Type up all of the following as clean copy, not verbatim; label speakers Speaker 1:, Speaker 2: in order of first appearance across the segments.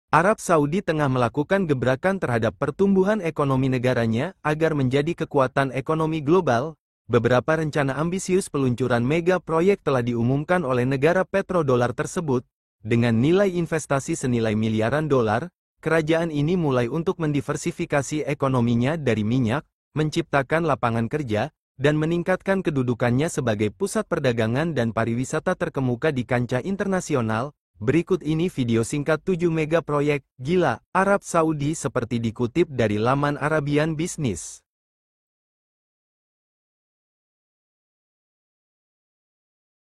Speaker 1: Arab Saudi tengah melakukan gebrakan terhadap pertumbuhan ekonomi negaranya agar menjadi kekuatan ekonomi global. Beberapa rencana ambisius peluncuran mega proyek telah diumumkan oleh negara petrodolar tersebut. Dengan nilai investasi senilai miliaran dolar, kerajaan ini mulai untuk mendiversifikasi ekonominya dari minyak, menciptakan lapangan kerja, dan meningkatkan kedudukannya sebagai pusat perdagangan dan pariwisata terkemuka di kancah internasional. Berikut ini video singkat 7 mega proyek gila Arab Saudi seperti dikutip dari laman Arabian Business.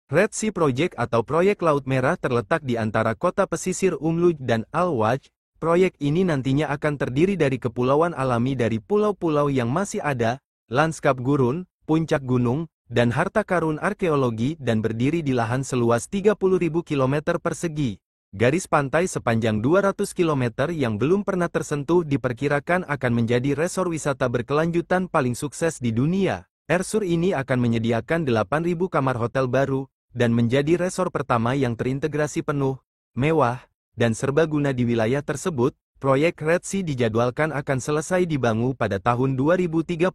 Speaker 1: Red Sea Project atau Proyek Laut Merah terletak di antara kota pesisir Umluj dan Al-Waj. Proyek ini nantinya akan terdiri dari kepulauan alami dari pulau-pulau yang masih ada, lanskap gurun, puncak gunung, dan harta karun arkeologi dan berdiri di lahan seluas 30.000 km persegi. Garis pantai sepanjang 200 km yang belum pernah tersentuh diperkirakan akan menjadi resor wisata berkelanjutan paling sukses di dunia. Airsur ini akan menyediakan 8.000 kamar hotel baru, dan menjadi resor pertama yang terintegrasi penuh, mewah, dan serbaguna di wilayah tersebut. Proyek Red Sea dijadwalkan akan selesai dibangun pada tahun 2030.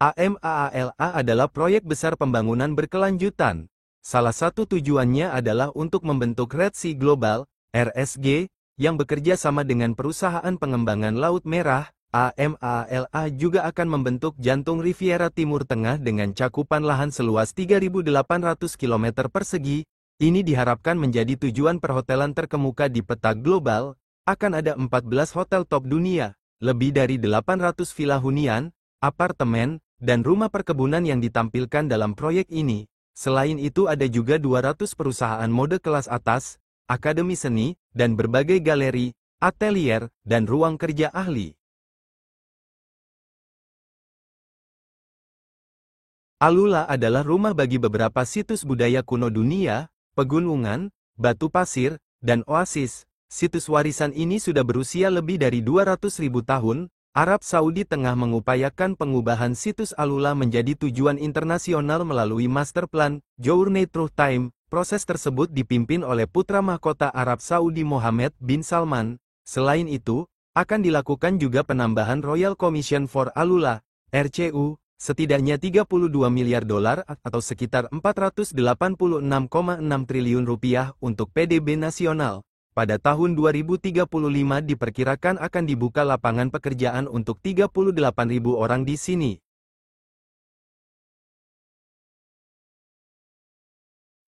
Speaker 1: AMAALA adalah proyek besar pembangunan berkelanjutan. Salah satu tujuannya adalah untuk membentuk Red Sea Global, RSG, yang bekerja sama dengan perusahaan pengembangan Laut Merah. AMAALA juga akan membentuk jantung Riviera Timur Tengah dengan cakupan lahan seluas 3.800 km persegi. Ini diharapkan menjadi tujuan perhotelan terkemuka di peta global. Akan ada 14 hotel top dunia, lebih dari 800 villa hunian, apartemen, dan rumah perkebunan yang ditampilkan dalam proyek ini. Selain itu ada juga 200 perusahaan mode kelas atas, akademi seni, dan berbagai galeri, atelier, dan ruang kerja ahli. Alula adalah rumah bagi beberapa situs budaya kuno dunia, pegunungan, batu pasir, dan oasis. Situs warisan ini sudah berusia lebih dari 200.000 tahun. Arab Saudi tengah mengupayakan pengubahan situs Alula menjadi tujuan internasional melalui Master Plan, Journey Through Time. Proses tersebut dipimpin oleh putra mahkota Arab Saudi Mohammed bin Salman. Selain itu, akan dilakukan juga penambahan Royal Commission for Alula, RCU, setidaknya 32 miliar dolar atau sekitar 486,6 triliun rupiah untuk PDB nasional. Pada tahun 2035 diperkirakan akan dibuka lapangan pekerjaan untuk 38.000 orang di sini.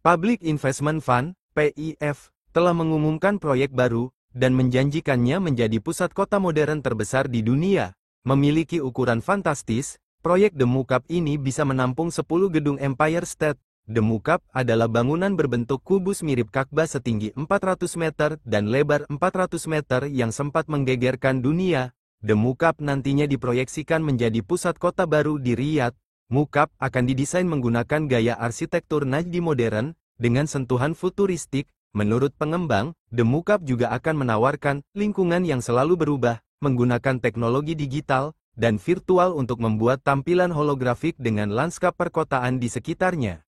Speaker 1: Public Investment Fund, PIF, telah mengumumkan proyek baru, dan menjanjikannya menjadi pusat kota modern terbesar di dunia. Memiliki ukuran fantastis, proyek The Mukab ini bisa menampung 10 gedung Empire State. The Mukab adalah bangunan berbentuk kubus mirip Ka'bah setinggi 400 meter dan lebar 400 meter yang sempat menggegerkan dunia. The Mukab nantinya diproyeksikan menjadi pusat kota baru di Riyadh. Mukab akan didesain menggunakan gaya arsitektur Najdi modern, dengan sentuhan futuristik. Menurut pengembang, The Mukab juga akan menawarkan lingkungan yang selalu berubah, menggunakan teknologi digital dan virtual untuk membuat tampilan holografik dengan lanskap perkotaan di sekitarnya.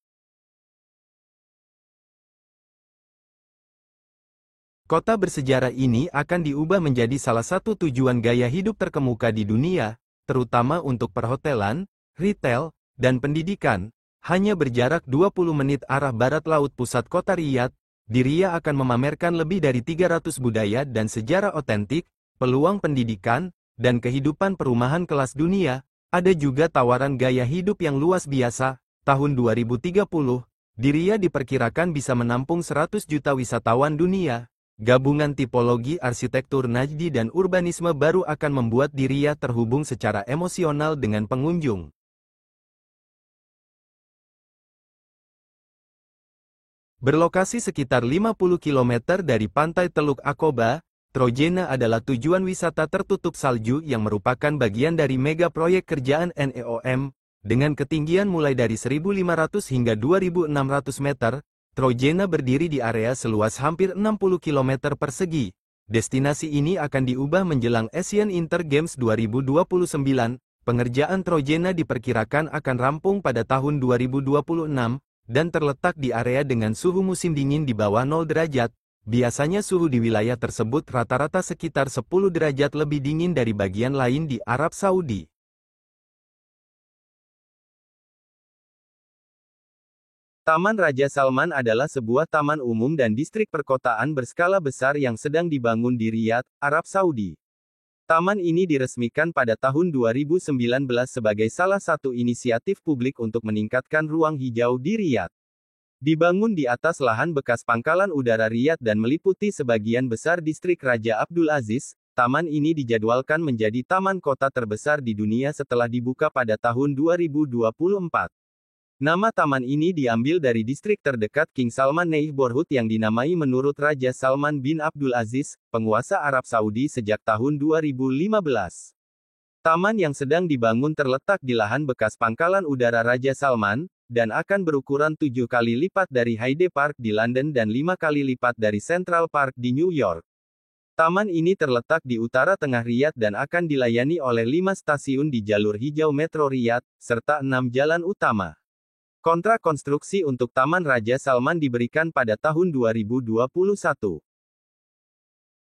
Speaker 1: Kota bersejarah ini akan diubah menjadi salah satu tujuan gaya hidup terkemuka di dunia, terutama untuk perhotelan, retail, dan pendidikan. Hanya berjarak 20 menit arah barat laut pusat kota Riyadh, Diriyah akan memamerkan lebih dari 300 budaya dan sejarah otentik, peluang pendidikan, dan kehidupan perumahan kelas dunia. Ada juga tawaran gaya hidup yang luas biasa. Tahun 2030, Diriyah diperkirakan bisa menampung 100 juta wisatawan dunia. Gabungan tipologi arsitektur Najdi dan urbanisme baru akan membuat Diriyah terhubung secara emosional dengan pengunjung. Berlokasi sekitar 50 km dari pantai Teluk Aqaba, Trojena adalah tujuan wisata tertutup salju yang merupakan bagian dari mega proyek kerjaan NEOM. Dengan ketinggian mulai dari 1.500 hingga 2.600 meter, Trojena berdiri di area seluas hampir 60 km persegi. Destinasi ini akan diubah menjelang Asian Inter Games 2029. Pengerjaan Trojena diperkirakan akan rampung pada tahun 2026. dan terletak di area dengan suhu musim dingin di bawah 0 derajat. Biasanya suhu di wilayah tersebut rata-rata sekitar 10 derajat lebih dingin dari bagian lain di Arab Saudi. Taman Raja Salman adalah sebuah taman umum dan distrik perkotaan berskala besar yang sedang dibangun di Riyadh, Arab Saudi. Taman ini diresmikan pada tahun 2019 sebagai salah satu inisiatif publik untuk meningkatkan ruang hijau di Riyadh. Dibangun di atas lahan bekas pangkalan udara Riyadh dan meliputi sebagian besar distrik Raja Abdul Aziz, taman ini dijadwalkan menjadi taman kota terbesar di dunia setelah dibuka pada tahun 2024. Nama taman ini diambil dari distrik terdekat King Salman Neighborhood yang dinamai menurut Raja Salman bin Abdul Aziz, penguasa Arab Saudi sejak tahun 2015. Taman yang sedang dibangun terletak di lahan bekas pangkalan udara Raja Salman, dan akan berukuran 7 kali lipat dari Hyde Park di London dan 5 kali lipat dari Central Park di New York. Taman ini terletak di utara tengah Riyadh dan akan dilayani oleh 5 stasiun di jalur hijau Metro Riyadh, serta 6 jalan utama. Kontrak konstruksi untuk Taman Raja Salman diberikan pada tahun 2021.